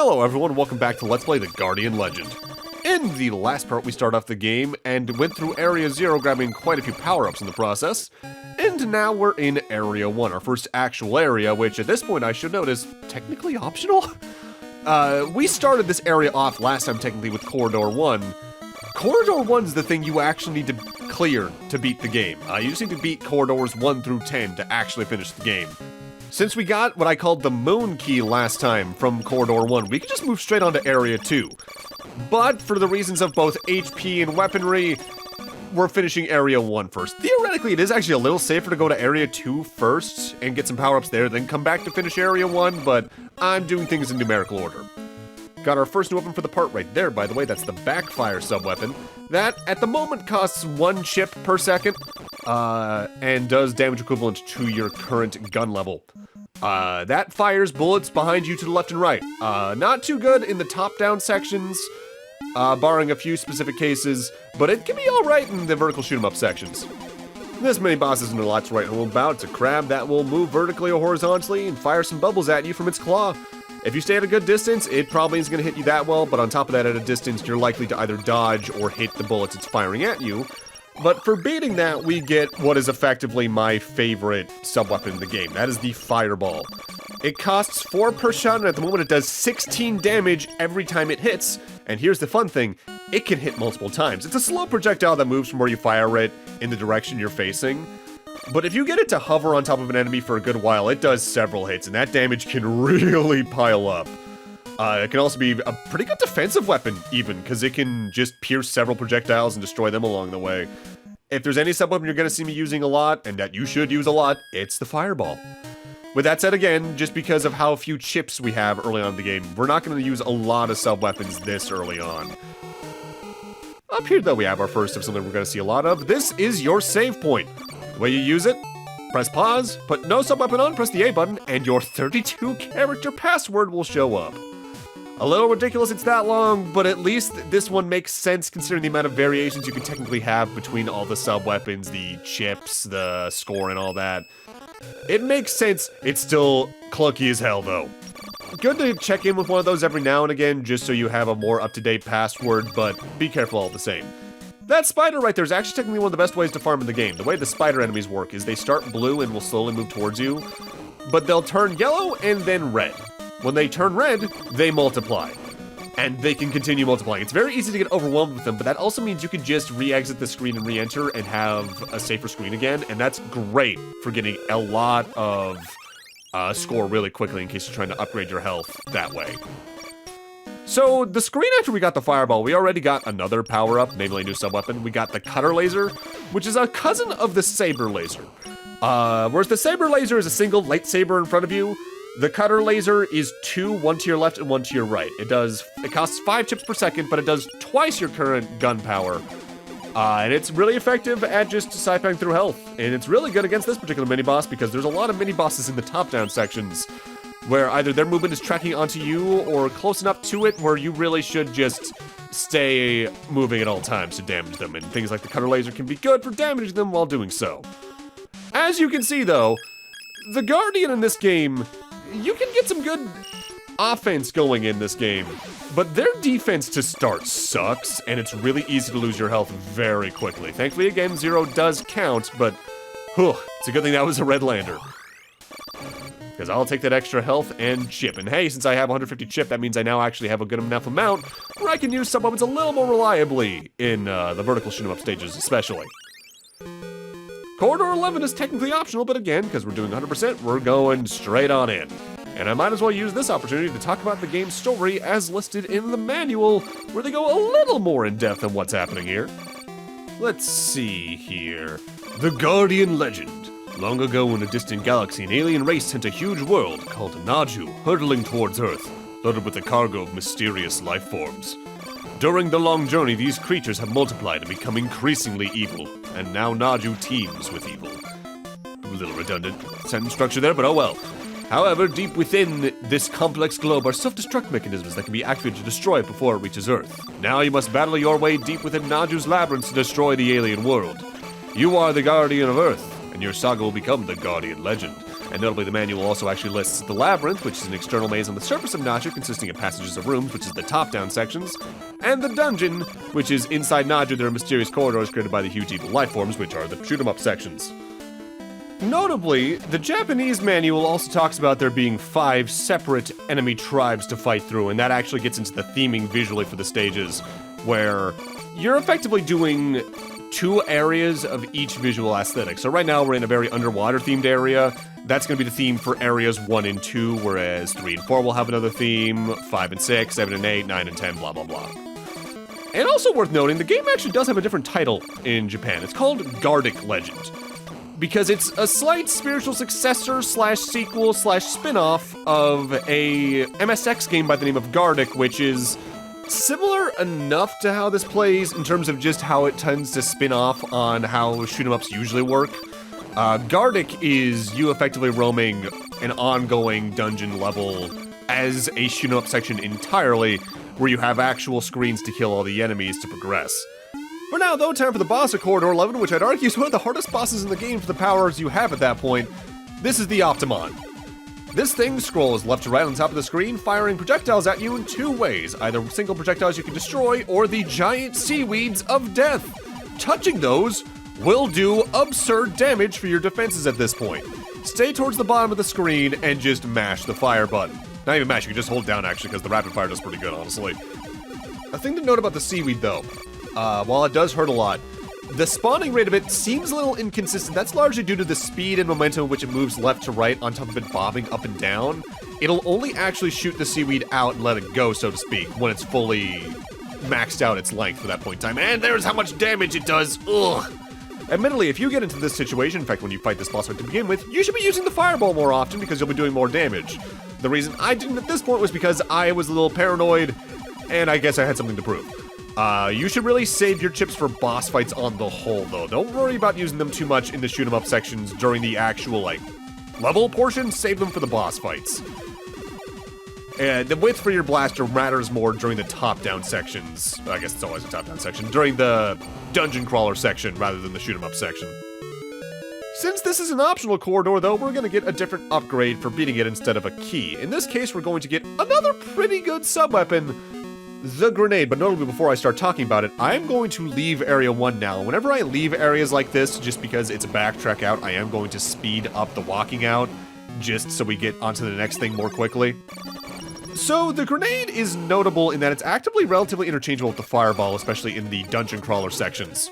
Hello everyone, welcome back to Let's Play the Guardian Legend. In the last part we started off the game and went through Area 0 grabbing quite a few power-ups in the process. And now we're in Area 1, our first actual area, which at this point I should note is technically optional. We started this area off last time technically with Corridor 1. Corridor 1 is the thing you actually need to clear to beat the game. You just need to beat Corridors 1 through 10 to actually finish the game. Since we got what I called the Moon Key last time from Corridor 1, we could just move straight on to Area 2. But for the reasons of both HP and weaponry, we're finishing Area 1 first. Theoretically, it is actually a little safer to go to Area 2 first and get some power-ups there, then come back to finish Area 1, but I'm doing things in numerical order. Got our first new weapon for the part right there, by the way. That's the Backfire sub-weapon. That, at the moment, costs 1 chip per second, and does damage equivalent to your current gun level. That fires bullets behind you to the left and right. Not too good in the top-down sections, barring a few specific cases, but it can be alright in the vertical shoot-'em-up sections. This mini-boss isn't a lot to write home about. It's a crab that will move vertically or horizontally and fire some bubbles at you from its claw. If you stay at a good distance, it probably isn't going to hit you that well, but on top of that, at a distance, you're likely to either dodge or hit the bullets it's firing at you. But for beating that, we get what is effectively my favorite sub-weapon in the game. That is the Fireball. It costs 4 per shot, and at the moment it does 16 damage every time it hits. And here's the fun thing, it can hit multiple times. It's a slow projectile that moves from where you fire it in the direction you're facing. But if you get it to hover on top of an enemy for a good while, it does several hits, and that damage can really pile up. It can also be a pretty good defensive weapon, even, because it can just pierce several projectiles and destroy them along the way. If there's any sub-weapon you're going to see me using a lot, and that you should use a lot, it's the Fireball. With that said, again, just because of how few chips we have early on in the game, we're not going to use a lot of sub-weapons this early on. Up here, though, we have our first of something we're going to see a lot of. This is your save point. The way you use it, press pause, put no sub-weapon on, press the A button, and your 32-character password will show up. A little ridiculous it's that long, but at least this one makes sense considering the amount of variations you can technically have between all the sub-weapons, the chips, the score, and all that. It makes sense. It's still clunky as hell, though. Good to check in with one of those every now and again, just so you have a more up-to-date password, but be careful all the same. That spider right there is actually technically one of the best ways to farm in the game. The way the spider enemies work is they start blue and will slowly move towards you, but they'll turn yellow and then red. When they turn red, they multiply. And they can continue multiplying. It's very easy to get overwhelmed with them, but that also means you can just re-exit the screen and re-enter and have a safer screen again, and that's great for getting a lot of score really quickly in case you're trying to upgrade your health that way. So, the screen after we got the Fireball, we already got another power-up, namely a new sub-weapon. We got the Cutter Laser, which is a cousin of the Saber Laser. Whereas the Saber Laser is a single lightsaber in front of you, the Cutter Laser is 2, 1 to your left and 1 to your right. It costs 5 chips per second, but it does twice your current gun power. And it's really effective at just siphoning through health. And it's really good against this particular mini-boss because there's a lot of mini-bosses in the top-down sections where either their movement is tracking onto you or close enough to it where you really should just stay moving at all times to damage them. And things like the Cutter Laser can be good for damaging them while doing so. As you can see, though, the Guardian in this game, you can get some good offense going in this game, but their defense to start sucks, and it's really easy to lose your health very quickly. Thankfully, again, 0 does count, but it's a good thing that was a red lander. Because I'll take that extra health and chip. And hey, since I have 150 chip, that means I now actually have a good enough amount where I can use some weapons a little more reliably in the vertical shoot-'em-up stages, especially. Corridor 11 is technically optional, but again, because we're doing 100%, we're going straight on in. And I might as well use this opportunity to talk about the game's story as listed in the manual, where they go a little more in depth on what's happening here. Let's see here. The Guardian Legend. Long ago in a distant galaxy, an alien race sent a huge world called Naju hurtling towards Earth, loaded with a cargo of mysterious life forms. During the long journey, these creatures have multiplied and become increasingly evil, and now Naju teems with evil. A little redundant sentence structure there, but oh well. However, deep within this complex globe are self-destruct mechanisms that can be activated to destroy it before it reaches Earth. Now you must battle your way deep within Naju's labyrinth to destroy the alien world. You are the Guardian of Earth, and your saga will become the Guardian Legend. And notably, the manual also actually lists the Labyrinth, which is an external maze on the surface of Naju consisting of passages of rooms, which is the top-down sections, and the Dungeon, which is inside Naju. There are mysterious corridors created by the huge evil life forms, which are the shoot-'em-up sections. Notably, the Japanese manual also talks about there being 5 separate enemy tribes to fight through, and that actually gets into the theming visually for the stages, where you're effectively doing 2 areas of each visual aesthetic. So right now we're in a very underwater-themed area. That's going to be the theme for areas 1 and 2, whereas 3 and 4 will have another theme, 5 and 6, 7 and 8, 9 and 10, blah, blah, blah. And also worth noting, the game actually does have a different title in Japan. It's called Guardic Legend, because it's a slight spiritual successor slash sequel slash spin-off of a MSX game by the name of Guardic, which is similar enough to how this plays in terms of just how it tends to spin off on how shoot-'em-ups usually work. Guardic is you effectively roaming an ongoing dungeon level as a shoot-'em-up section entirely, where you have actual screens to kill all the enemies to progress. For now, though, time for the boss of Corridor 11, which I'd argue is one of the hardest bosses in the game for the powers you have at that point. This is the Optimon. This thing scrolls left to right on top of the screen, firing projectiles at you in 2 ways, either single projectiles you can destroy, or the giant seaweeds of death. Touching those will do absurd damage for your defenses at this point. Stay towards the bottom of the screen and just mash the fire button. Not even mash, you can just hold down actually, because the rapid fire does pretty good, honestly. A thing to note about the seaweed, though. While it does hurt a lot, the spawning rate of it seems a little inconsistent. That's largely due to the speed and momentum in which it moves left to right on top of it bobbing up and down. It'll only actually shoot the seaweed out and let it go, so to speak, when it's fully maxed out its length for that point in time. And there's how much damage it does. Ugh. Admittedly, if you get into this situation, in fact, when you fight this boss fight to begin with, you should be using the fireball more often because you'll be doing more damage. The reason I didn't at this point was because I was a little paranoid, and I guess I had something to prove. You should really save your chips for boss fights on the whole, though. Don't worry about using them too much in the shoot-'em-up sections during the actual, level portion. Save them for the boss fights. And the width for your blaster matters more during the top-down sections. I guess it's always a top-down section. During the dungeon crawler section rather than the shoot-'em-up section. Since this is an optional corridor, though, we're going to get a different upgrade for beating it instead of a key. In this case, we're going to get another pretty good sub-weapon, the grenade. But notably, before I start talking about it, I'm going to leave Area 1 now. Whenever I leave areas like this, just because it's a backtrack out, I am going to speed up the walking out, just so we get onto the next thing more quickly. So, the grenade is notable in that it's actively relatively interchangeable with the fireball, especially in the dungeon crawler sections.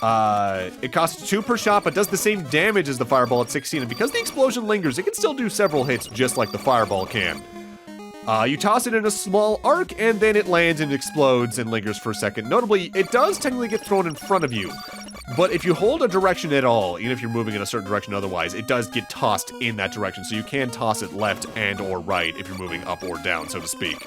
It costs 2 per shot, but does the same damage as the fireball at 16, and because the explosion lingers, it can still do several hits just like the fireball can. You toss it in a small arc, and then it lands and explodes and lingers for a second. Notably, it does technically get thrown in front of you, but if you hold a direction at all, even if you're moving in a certain direction otherwise, it does get tossed in that direction, so you can toss it left and or right if you're moving up or down, so to speak.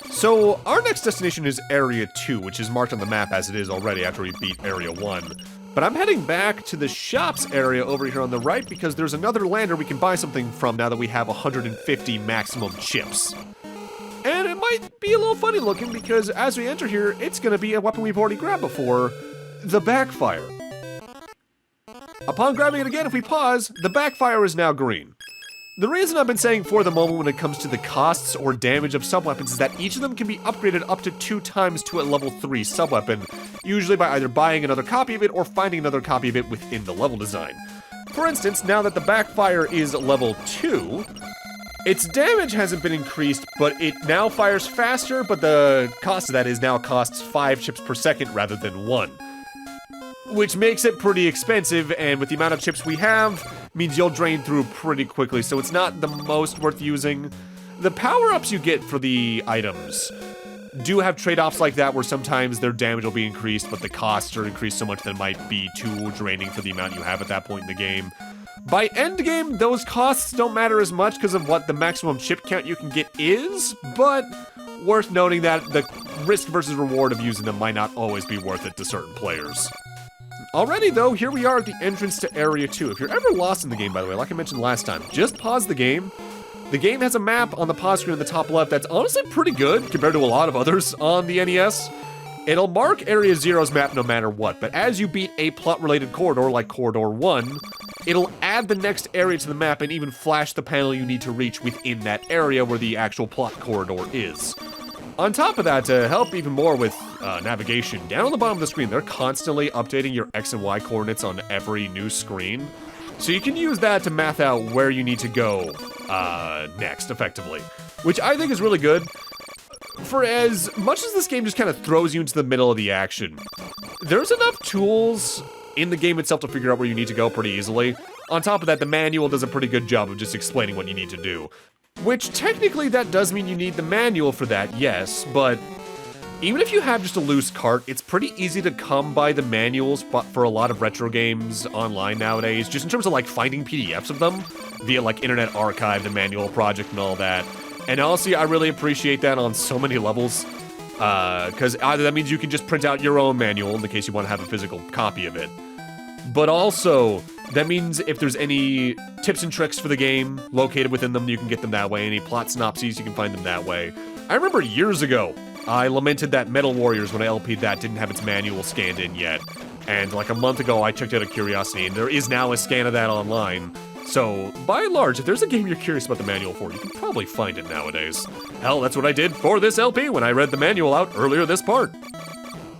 So, our next destination is Area 2, which is marked on the map as it is already after we beat Area 1. But I'm heading back to the shops area over here on the right because there's another lander we can buy something from now that we have 150 maximum chips. And it might be a little funny looking because as we enter here, it's going to be a weapon we've already grabbed before, the backfire. Upon grabbing it again, if we pause, the backfire is now green. The reason I've been saying for the moment when it comes to the costs or damage of sub-weapons is that each of them can be upgraded up to 2 times to a level 3 sub-weapon, usually by either buying another copy of it or finding another copy of it within the level design. For instance, now that the backfire is level 2, its damage hasn't been increased, but it now fires faster, but the cost of that is now costs 5 chips per second rather than 1. Which makes it pretty expensive, and with the amount of chips we have, means you'll drain through pretty quickly, so it's not the most worth using. The power-ups you get for the items do have trade-offs like that, where sometimes their damage will be increased, but the costs are increased so much that it might be too draining for the amount you have at that point in the game. By endgame, those costs don't matter as much because of what the maximum chip count you can get is, but worth noting that the risk versus reward of using them might not always be worth it to certain players. Alrighty though, here we are at the entrance to Area 2. If you're ever lost in the game, by the way, like I mentioned last time, just pause the game. The game has a map on the pause screen in the top left that's honestly pretty good compared to a lot of others on the NES. It'll mark Area 0's map no matter what, but as you beat a plot-related corridor like Corridor 1, it'll add the next area to the map and even flash the panel you need to reach within that area where the actual plot corridor is. On top of that, to help even more with navigation, down on the bottom of the screen, they're constantly updating your X and Y coordinates on every new screen. So you can use that to math out where you need to go next, effectively. Which I think is really good. For as much as this game just kind of throws you into the middle of the action, there's enough tools in the game itself to figure out where you need to go pretty easily. On top of that, the manual does a pretty good job of just explaining what you need to do. Which, technically, that does mean you need the manual for that, yes, but even if you have just a loose cart, it's pretty easy to come by the manuals for a lot of retro games online nowadays, just in terms of, like, finding PDFs of them via, like, Internet Archive, the manual project, and all that. And honestly, I really appreciate that on so many levels, because either that means you can just print out your own manual in the case you want to have a physical copy of it, but also that means if there's any tips and tricks for the game located within them, you can get them that way. Any plot synopses, you can find them that way. I remember years ago, I lamented that Metal Warriors, when I LP'd that, didn't have its manual scanned in yet. And like a month ago, I checked out of curiosity, and there is now a scan of that online. So, by and large, if there's a game you're curious about the manual for, you can probably find it nowadays. Hell, that's what I did for this LP when I read the manual out earlier this part.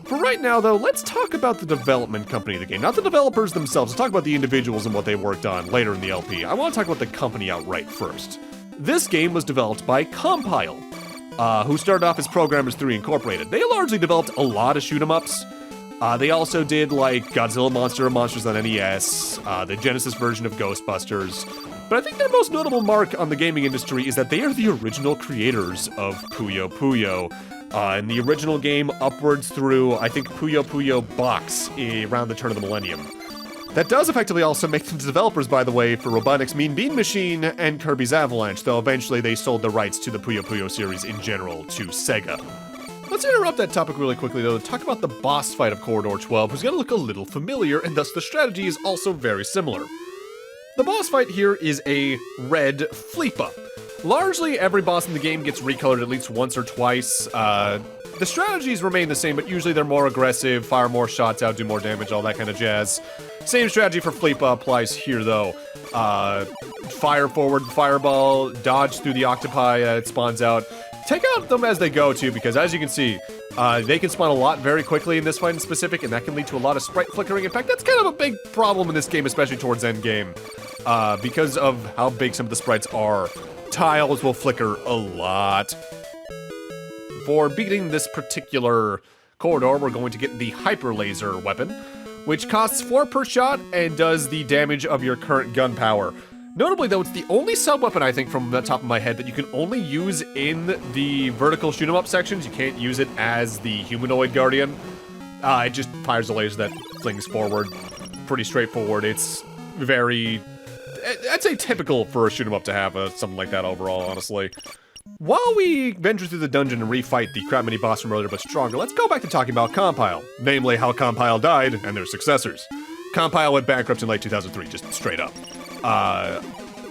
For right now, though, let's talk about the development company of the game. Not the developers themselves, let's talk about the individuals and what they worked on later in the LP. I want to talk about the company outright first. This game was developed by Compile, who started off as Programmers 3 Incorporated. They largely developed a lot of shoot-em-ups. They also did, like, Godzilla Monsters on NES, the Genesis version of Ghostbusters. But I think their most notable mark on the gaming industry is that they are the original creators of Puyo-Puyo. In the original game, upwards through, I think, Puyo-Puyo Box around the turn of the millennium. That does effectively also make them developers, by the way, for Robotnik's Mean Bean Machine and Kirby's Avalanche, though eventually they sold the rights to the Puyo-Puyo series in general to Sega. Let's interrupt that topic really quickly, though, to talk about the boss fight of Corridor 12, who's gonna look a little familiar, and thus the strategy is also very similar. The boss fight here is a red Fleepa. Largely, every boss in the game gets recolored at least once or twice. The strategies remain the same, but usually they're more aggressive, fire more shots out, do more damage, all that kind of jazz. Same strategy for Fleepa applies here, though. Fire forward, fireball, dodge through the octopi it spawns out. Take out them as they go, too, because as you can see, they can spawn a lot very quickly in this fight in specific, and that can lead to a lot of sprite flickering. In fact, that's kind of a big problem in this game, especially towards endgame, because of how big some of the sprites are. Tiles will flicker a lot. For beating this particular corridor, we're going to get the Hyper Laser weapon, which costs 4 per shot and does the damage of your current gun power. Notably, though, it's the only sub-weapon, I think, from the top of my head, that you can only use in the vertical shoot-'em-up sections. You can't use it as the humanoid guardian. It just fires a laser that flings forward. Pretty straightforward. It's very... I'd say typical for a shoot-'em-up to have something like that overall, honestly. While we venture through the dungeon and refight the crap mini-boss from earlier but stronger, let's go back to talking about Compile. Namely, how Compile died and their successors. Compile went bankrupt in late 2003, just straight up.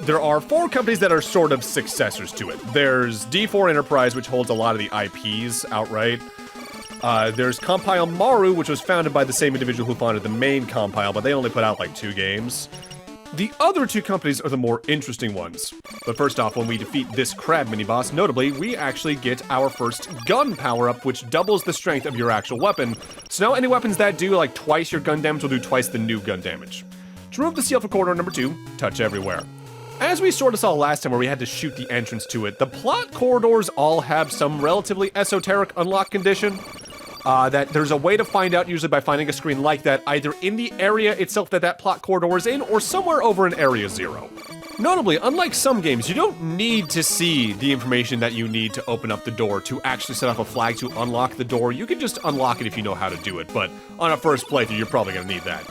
There are 4 companies that are sort of successors to it. There's D4 Enterprise, which holds a lot of the IPs outright. There's Compile Maru, which was founded by the same individual who founded the main Compile, but they only put out like 2 games. The other 2 companies are the more interesting ones. But first off, when we defeat this crab mini-boss, notably, we actually get our first gun power-up, which doubles the strength of your actual weapon. So now any weapons that do like twice your gun damage will do twice the new gun damage. To remove the seal for corridor number 2, touch everywhere. As we sort of saw last time where we had to shoot the entrance to it, the plot corridors all have some relatively esoteric unlock condition. That there's a way to find out, usually by finding a screen like that, either in the area itself that plot corridor is in, or somewhere over in Area 0. Notably, unlike some games, you don't need to see the information that you need to open up the door to actually set off a flag to unlock the door. You can just unlock it if you know how to do it, but on a first playthrough, you're probably gonna need that.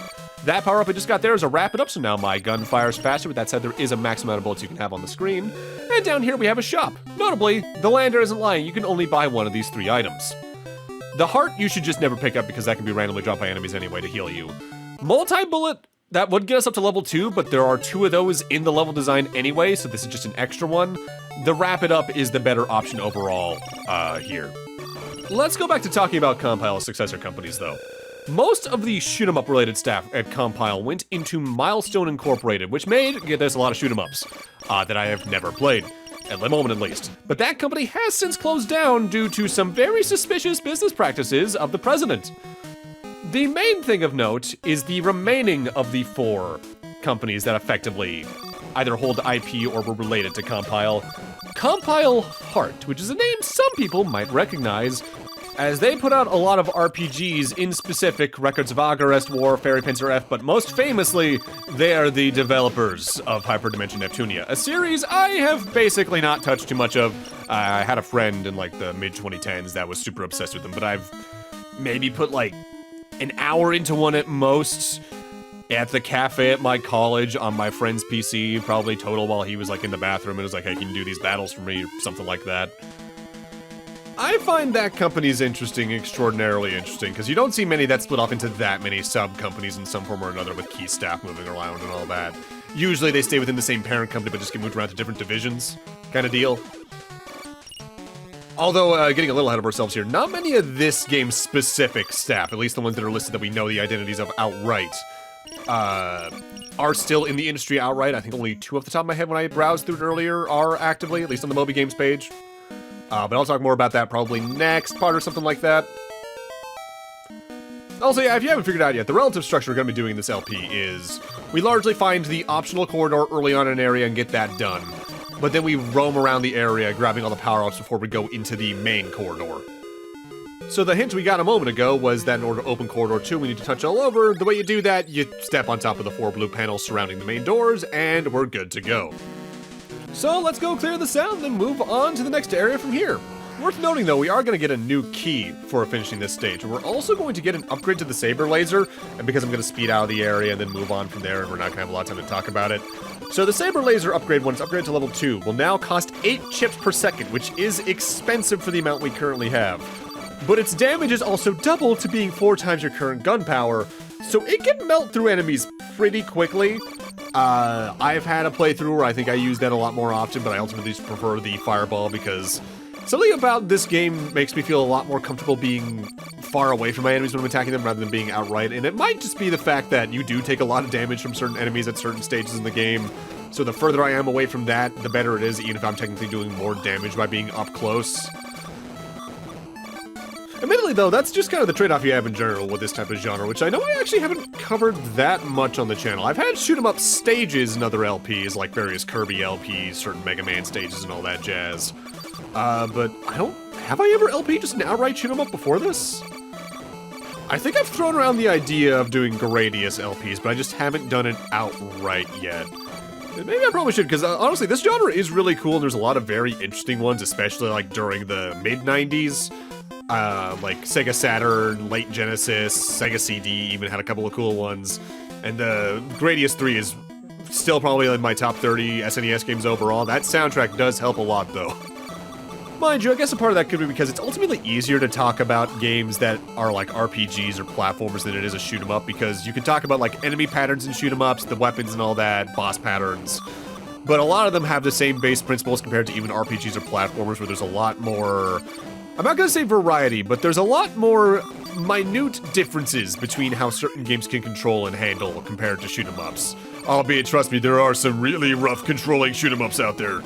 That power-up I just got there is a wrap it up, so now my gun fires faster. With that said, there is a max amount of bullets you can have on the screen. And down here we have a shop. Notably, the lander isn't lying, you can only buy one of these 3 items. The heart you should just never pick up because that can be randomly dropped by enemies anyway to heal you. Multi-bullet, that would get us up to level 2, but there are 2 of those in the level design anyway, so this is just an extra one. The wrap it up is the better option overall here. Let's go back to talking about Compile's successor companies though. Most of the shoot-'em-up related staff at Compile went into Milestone Incorporated, which made, get this, a lot of shoot-'em-ups that I have never played, at the moment at least. But that company has since closed down due to some very suspicious business practices of the president. The main thing of note is the remaining of the 4 companies that effectively either hold IP or were related to Compile. Compile Heart, which is a name some people might recognize, as they put out a lot of RPGs in specific, Records of Agarest, War, Fairy Pincer F, but most famously, they are the developers of Hyperdimension Neptunia, a series I have basically not touched too much of. I had a friend in like the mid-2010s that was super obsessed with them, but I've maybe put like an hour into one at most, at the cafe at my college on my friend's PC, probably total while he was like in the bathroom and was like, hey, can you do these battles for me, or something like that. I find that company's interesting, extraordinarily interesting, because you don't see many that split off into that many sub-companies in some form or another with key staff moving around and all that. Usually they stay within the same parent company but just get moved around to different divisions, kind of deal. Although, getting a little ahead of ourselves here, not many of this game's specific staff, at least the ones that are listed that we know the identities of outright, are still in the industry outright. I think only 2 off the top of my head when I browsed through it earlier are actively, at least on the Moby Games page. But I'll talk more about that probably next part or something like that. Also, yeah, if you haven't figured out yet, the relative structure we're going to be doing in this LP is we largely find the optional corridor early on in an area and get that done. But then we roam around the area, grabbing all the power-ups before we go into the main corridor. So the hint we got a moment ago was that in order to open Corridor 2, we need to touch all over. The way you do that, you step on top of the 4 blue panels surrounding the main doors, and we're good to go. So let's go clear the sound and move on to the next area from here. Worth noting though, we are going to get a new key for finishing this stage. We're also going to get an upgrade to the Saber Laser, and because I'm going to speed out of the area and then move on from there, and we're not going to have a lot of time to talk about it. So the Saber Laser upgrade, when it's upgraded to level 2, will now cost 8 chips per second, which is expensive for the amount we currently have. But its damage is also double to being 4 times your current gun power, so it can melt through enemies pretty quickly. I've had a playthrough where I think I use that a lot more often, but I ultimately just prefer the Fireball because something about this game makes me feel a lot more comfortable being far away from my enemies when I'm attacking them rather than being outright, and it might just be the fact that you do take a lot of damage from certain enemies at certain stages in the game, so the further I am away from that, the better it is, even if I'm technically doing more damage by being up close. Admittedly though, that's just kind of the trade-off you have in general with this type of genre, which I know I actually haven't covered that much on the channel. I've had shoot-'em-up stages in other LPs, like various Kirby LPs, certain Mega Man stages and all that jazz. But have I ever LP just an outright shoot-'em-up before this? I think I've thrown around the idea of doing Gradius LPs, but I just haven't done it outright yet. And maybe I probably should, because honestly, this genre is really cool, and there's a lot of very interesting ones, especially like during the mid-90s. Like Sega Saturn, late Genesis, Sega CD even had a couple of cool ones. And Gradius 3 is still probably in my top 30 SNES games overall. That soundtrack does help a lot though. Mind you, I guess a part of that could be because it's ultimately easier to talk about games that are like RPGs or platformers than it is a shoot 'em up, because you can talk about like enemy patterns in shoot 'em ups, the weapons and all that, boss patterns. But a lot of them have the same base principles compared to even RPGs or platformers where there's a lot more, I'm not gonna say variety, but there's a lot more minute differences between how certain games can control and handle compared to shoot 'em ups. Albeit, trust me, there are some really rough controlling shoot 'em ups out there.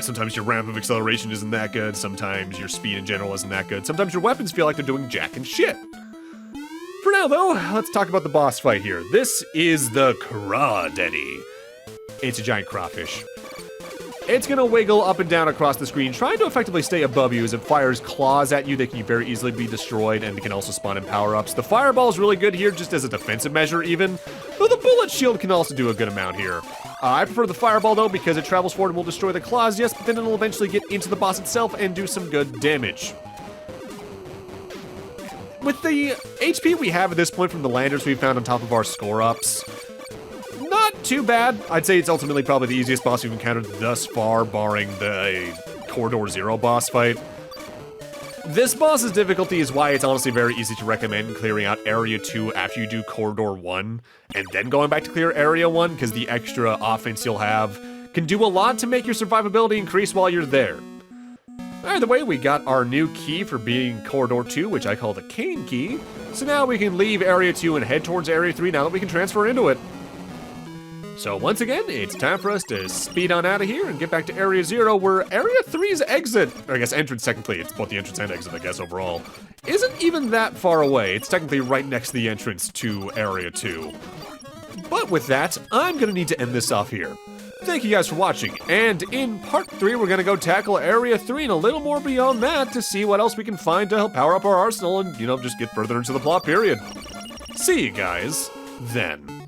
Sometimes your ramp of acceleration isn't that good, sometimes your speed in general isn't that good, sometimes your weapons feel like they're doing jack and shit. For now though, let's talk about the boss fight here. This is the Crawdaddy. It's a giant crawfish. It's gonna wiggle up and down across the screen, trying to effectively stay above you as it fires claws at you that can very easily be destroyed, and it can also spawn in power-ups. The fireball is really good here, just as a defensive measure even, though the bullet shield can also do a good amount here. I prefer the fireball though, because it travels forward and will destroy the claws, yes, but then it'll eventually get into the boss itself and do some good damage. With the HP we have at this point from the landers we found on top of our score-ups, not too bad. I'd say it's ultimately probably the easiest boss we've encountered thus far, barring the Corridor 0 boss fight. This boss's difficulty is why it's honestly very easy to recommend clearing out Area 2 after you do Corridor 1, and then going back to clear Area 1, because the extra offense you'll have can do a lot to make your survivability increase while you're there. Either way, we got our new key for being Corridor 2, which I call the Cane Key. So now we can leave Area 2 and head towards Area 3 now that we can transfer into it. So once again, it's time for us to speed on out of here and get back to Area 0, where Area 3's exit, or I guess entrance technically, it's both the entrance and exit I guess overall, isn't even that far away. It's technically right next to the entrance to Area 2. But with that, I'm gonna need to end this off here. Thank you guys for watching, and in part 3 we're gonna go tackle Area 3 and a little more beyond that to see what else we can find to help power up our arsenal and, just get further into the plot period. See you guys then.